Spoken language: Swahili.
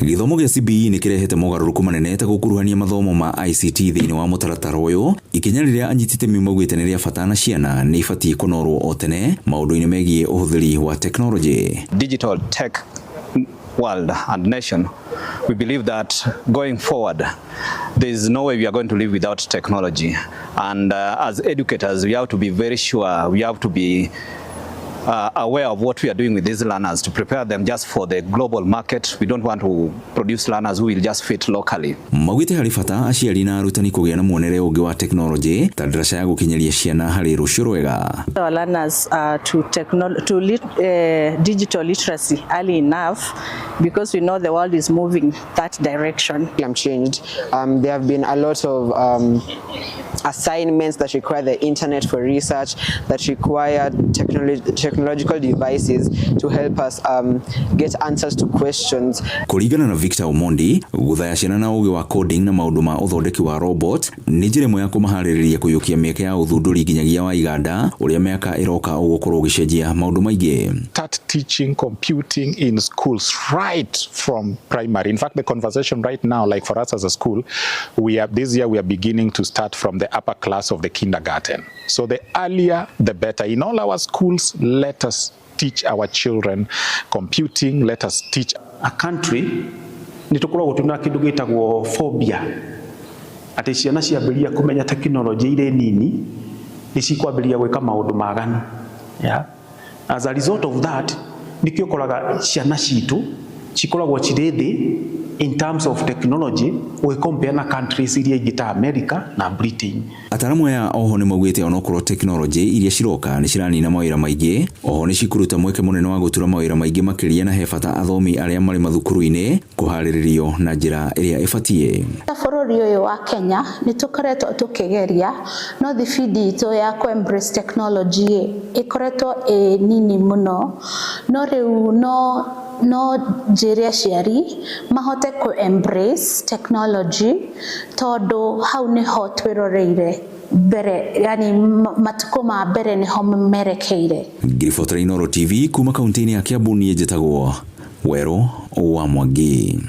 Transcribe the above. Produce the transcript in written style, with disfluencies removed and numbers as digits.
Githomo gĩa CBE nĩ kĩrehete mogarũrũku manene ta gũkuruhania mathomo ma ICT thĩinĩ wa mũtaratara ũyũ, ikinya rĩrĩa anyiti itemi maugĩte nĩ rĩa bata na ciana nĩ ibatie kũnorwo o tene maũndũ-inĩ megiĩ ũhũthĩri wa technology. Digital tech world and nation, we believe that going forward there is no way we are going to live without technology, and as educators we have to be very sure, we have to be aware of what we are doing with these learners to prepare them just for the global market. We don't want to produce learners who will just fit locally. Maugĩte harĩ bata aciari na arutani kũgĩa na muonere ũngĩ wa technology ta ndaraca ya gũkinyeria ciana harĩ rũciũ rwega. Our learners to digital literacy early enough, because we know the world is moving that direction. Changed. There have been a lot of assignments that require the internet for research, that require technological devices to help us get answers to questions. Kũringana na Victor Omondi, gũthaya ciana na ũgĩ wa coding na maũndũ ma ũthondeki wa robot nĩ njĩra ĩmwe ya kũmaharĩrĩria kũiyũkia mĩeke ya ũthundũri nginyagia wa iganda ũrĩa mĩaka ĩroka ũgũkorwo ũgĩcenjia maũndũ maingĩ. Start teaching computing in schools right from primary. In fact, the conversation right now, like for us as a school, this year we are beginning to start from the upper class of the kindergarten. So the earlier, the better. In all our schools, let us teach our children computing. Let us teach. A country nitukoragwo tuna kindu gitagwo phobia. Ati ciana ciambiria kumenya technology ile nini ni cikwambiria gwika maundu maganu. Yeah. As a result of that, nikio koraga ciana citu cikoragwo cirĩthĩ in terms of technology we compare na countries iria ingĩ ta America na Britain. Ataaramu ya oho nĩ maugĩte onokorwo technology iria ciroka nĩ ciranina mawĩra maingĩ, oho nĩ cikuruta mweke mũnene wa gũtura mawĩra maingĩ makĩria na he bata athomi arĩa marĩ mathukuru-inĩ kũharĩrĩrio na njĩra ĩrĩa ĩbatie. Bũrũri ũyũ wa Kenya nĩ tũkoretwo tũkĩgeria no thibindi itũ ya embrace technology ĩkoretwo nini mũno, no rĩu no njĩre aciari mahote embrace technology tondũ hau nĩho twĩroreire mbere, yani matukũ ma mbere nĩho merekeire. Ngiribotera Inooro TV kuma kaunti-inĩ ya Kiambu niĩ njĩtagwo Werũ wa Mwangi.